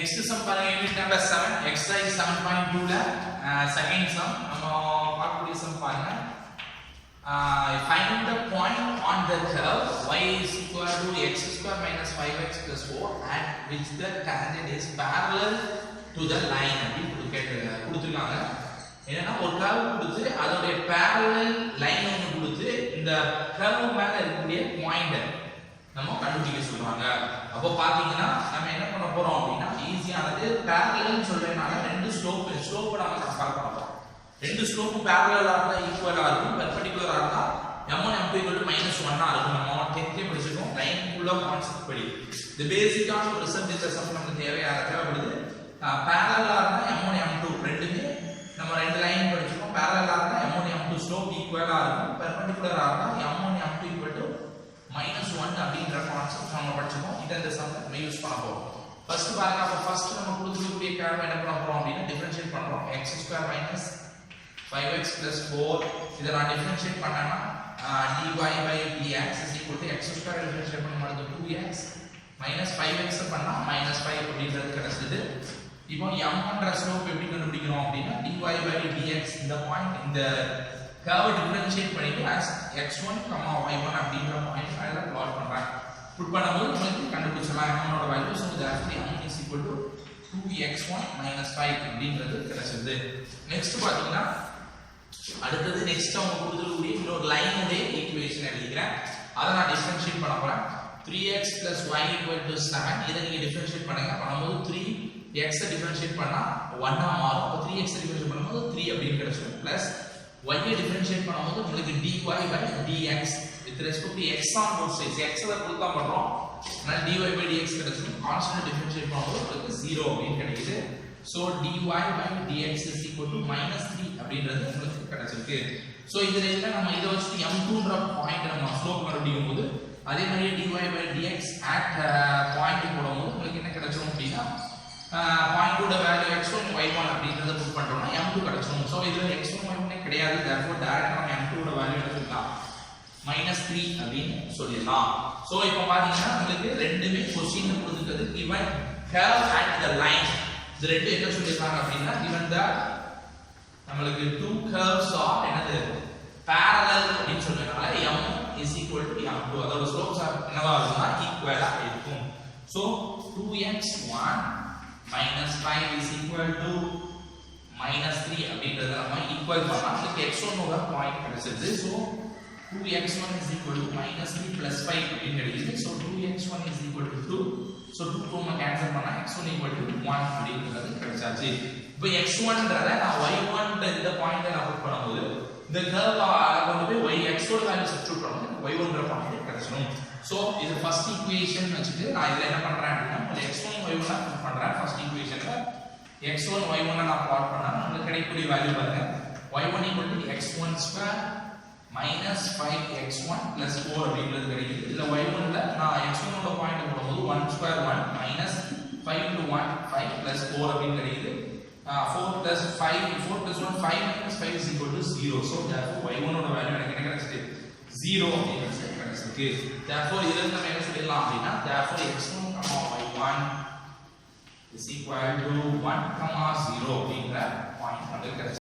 next sum பாருங்க unit number 7 exercise 7.2 ல second sum நம்ம பார்க்கக்கூடிய sum பாருங்க find the point on the curve y is equal to x square minus 5x plus 4 at which the tangent is parallel to the line அப்படி கொடுத்திருக்காங்க. என்னன்னா ஒரு curve கொடுத்து அதோட parallel line ஒன்னு கொடுத்து இந்த curve மேல இருக்கக்கூடிய பாயிண்ட் நம்ம கண்டுபிடிக்க சொல்றாங்க. அப்போ பாத்தீங்கன்னா நம்ம என்ன பண்ண போறோம் அப்படினா ஈஸியானது parallel ன்னு சொல்றேனால ரெண்டு ஸ்லோப் நாம கம்பேர் பண்ண போறோம். ரெண்டு ஸ்லோப் parallel ஆ இருந்தா ஈக்குவலா இருக்கும், பெர்பெண்டிகுலரா இருந்தா m1 m2 -1 ஆ இருக்கும். நம்ம 10th படிச்சிருக்கோம் லைன் குள்ள கான்செப்ட் படி. இந்த பேசிக்கான ஒரு ரிசல்ட் இந்த சம் நமக்கு தேவைப்படுது. parallel ஆ இருந்தா m1 m2 ரெண்டுமே நம்ம ரெண்டு லைன் படிச்சிருக்கோம். parallel ஆ இருந்தா m1 m2 ஸ்லோப் ஈக்குவலா இருக்கும், பெர்பெண்டிகுலரா இருந்தா m1 m2 -1 அப்படிங்கற கான்செப்ட் நம்ம படிச்சிருக்கோம். இத இந்த சம்ல நம்ம யூஸ் பண்ண போறோம். ஃபர்ஸ்ட் பாருங்க, அப்ப ஃபர்ஸ்ட் நம்ம கொடுத்துக்கூடிய கர்வ் என்ன பண்ண போறோம் அப்படினா டிஃபரன்ஷியேட் பண்றோம். x² - 5x + 4 இத நான் டிஃபரன்ஷியேட் பண்ணனா dy/dx x² டிஃபரன்ஷியேட் பண்ணும்போது 2x - 5x பண்ணா -5 அப்படிங்கிறது கிடைச்சது. இப்போ m1ன்ற ஸ்லோப் எப்படி கண்டுபிடிக்கணும் அப்படினா dy/dx இந்த பாயிண்ட் இந்த கர்வ் டிஃபரன்ஷியேட் பண்ணிட்டு as x1, y1 அப்படிங்கற பாயிண்ட் மேல பிளாட் பண்றேன். புட் பண்ணும்போது நமக்கு கண்டுபிடிச்சலாம் m1 ஓட value. So therefore m is equal to 2x1 - 5 அப்படிங்கிறது கிடைச்சது. நெக்ஸ்ட் பாத்தீங்கன்னா அடுத்து நெக்ஸ்ட் அவங்க கொடுத்திருக்கக்கூடிய இன்னொரு லைனோட ஈக்குவேஷன் எழுதிக்கிறேன். அத நான் டிஃபரன்ஷியேட் பண்ண போறேன். 3x + y = 7 இத நீங்க டிஃபரன்ஷியேட் பண்ணுங்க. பண்ணும்போது 3x டிஃபரன்ஷியேட் பண்ணா 1 ஆ மாறும். அப்ப 3x டிஃபரன்ஷியேட் பண்ணும்போது 3 அப்படினு கிடைக்கும். பிளஸ் y டிஃபரன்ஷியேட் பண்ணும்போது உங்களுக்கு dy/dx with respect to x on both sides x ல கொடுத்தா பண்றோம். அதனால dy/dx கிடைக்கும். கான்ஸ்டன்ட் டிஃபரன்ஷியேட் பண்ணும்போது உங்களுக்கு 0 அப்படினு கிடைக்குது. சோ dy/dx -3 அப்படின்றது உங்களுக்கு கிடைச்சிருக்கு. சோ இதுல என்ன நம்ம இத வச்சு m2ன்ற பாயிண்ட் நம்ம ஸ்லோப் கண்டுபிடிக்கும் போது அதே மாதிரி dy/dx at பாயிண்ட் போடும்போது உங்களுக்கு என்ன கிடைச்சிரும் அப்படினா பாயிண்டோட வேல்யூ x1 y1 அப்படிங்கறத புட் பண்றோம்னா m2 கிடைச்சிரும். சோ இதுல x1 y1 கிடையாது. therefore டைரக்ட்டா நம்ம m2 ஓட வேல்யூ எடுத்துக்கலாம். -3 அப்படினு சொல்லிடலாம். சோ இப்போ பாத்தீங்கன்னா உங்களுக்கு ரெண்டுமே क्वेश्चन கொடுத்திருக்கிறது given curve at the line. இது ரெண்டு என்ன சொல்லிருக்காங்க அப்படினா given that நமக்கு two curves are என்னது parallel அப்படினு சொல்றதுனால m is equal to m2 அதோட ஸ்லோப்ஸ் என்னவா இருக்கும்னா ஈக்குவலா இருக்கும். So 2x1 - 5 is equal to -3 அப்படிங்கறத நம்ம ஈக்குவல் பண்ணா நமக்கு x1 ஓட பாயிண்ட் கிடைச்சிருது. So 2x1 is equal to -3 + 5 அப்படினு கிடைக்குது. So 2x1 is equal to 2. So 2 நம்ம கேன்சல் பண்ணா x1 equal to 1 அப்படிங்கிறது கிடைச்சாச்சு. இப்போ x1ன்றத நான் y1 இந்த பாயிண்ட நான் புட் பண்ணும்போது இந்த கர்வ் கொண்டு போய் x ஓட வேல்யூ சப்ஸ்டிட்யூட் பண்ணும்போது y1ன்ற பாயிண்ட் கிடைச்சிரும். சோ இது ஃபர்ஸ்ட் ஈக்குவேஷன் வச்சிட்டு நான் இதுல என்ன பண்றேன் அப்படினா x1 y1 புட் பண்றேன். ஃபர்ஸ்ட் ஈக்குவேஷன்ல x1 y1 நான் பிளாட் பண்ணா நமக்கு கிடைக்கக்கூடிய வேல்யூ பாருங்க y1 = x1² - 5x1 + 4 அப்படிங்கிறது கிடைக்குது. இதுல y1 ல நான் x1 ஓட பாயிண்ட் போடும்போது 1² 1 - 5 * 1 5 + 4 அப்படினு கிடைக்குது. 4 + 5 4 + 1 5 - 5 is equal to 0. so therefore y1 ஓட வேல்யூ எனக்கு என்ன கிடைச்சிருக்கு 0 அப்படிங்கிறது கிடைச்சிருக்கு. therefore இதுல நம்ம என்ன சொல்லலாம் அப்படினா therefore x1, y1 is equal to 1, 0 அப்படிங்கற பாயிண்ட் நமக்கு கிடைச்சிருக்கு.